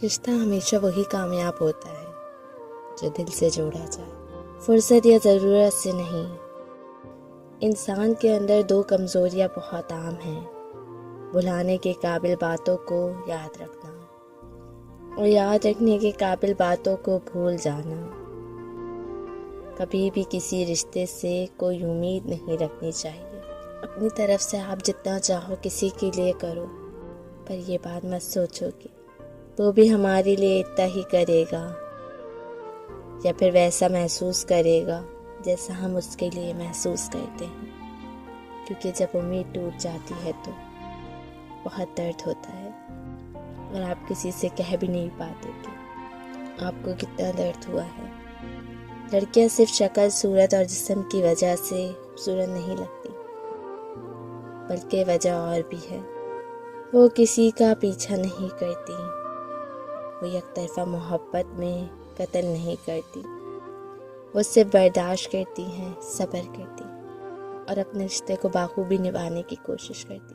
رشتہ ہمیشہ وہی کامیاب ہوتا ہے جو دل سے جوڑا جائے، فرصت یا ضرورت سے نہیں۔ انسان کے اندر دو کمزوریاں بہت عام ہیں: بھلانے کے قابل باتوں کو یاد رکھنا اور یاد رکھنے کے قابل باتوں کو بھول جانا۔ کبھی بھی کسی رشتے سے کوئی امید نہیں رکھنی چاہیے۔ اپنی طرف سے آپ جتنا چاہو کسی کے لیے کرو، پر یہ بات مت سوچو کہ وہ بھی ہمارے لیے اتنا ہی کرے گا یا پھر ویسا محسوس کرے گا جیسا ہم اس کے لیے محسوس کرتے ہیں، کیونکہ جب امید ٹوٹ جاتی ہے تو بہت درد ہوتا ہے اور آپ کسی سے کہہ بھی نہیں پاتے کہ آپ کو کتنا درد ہوا ہے۔ لڑکیاں صرف شکل، صورت اور جسم کی وجہ سے خوبصورت نہیں لگتی، بلکہ وجہ اور بھی ہے۔ وہ کسی کا پیچھا نہیں کرتی، وہ یک طرفہ محبت میں قتل نہیں کرتی، وہ صرف برداشت کرتی ہیں، صبر کرتی اور اپنے رشتے کو بخوبی نبھانے کی کوشش کرتی۔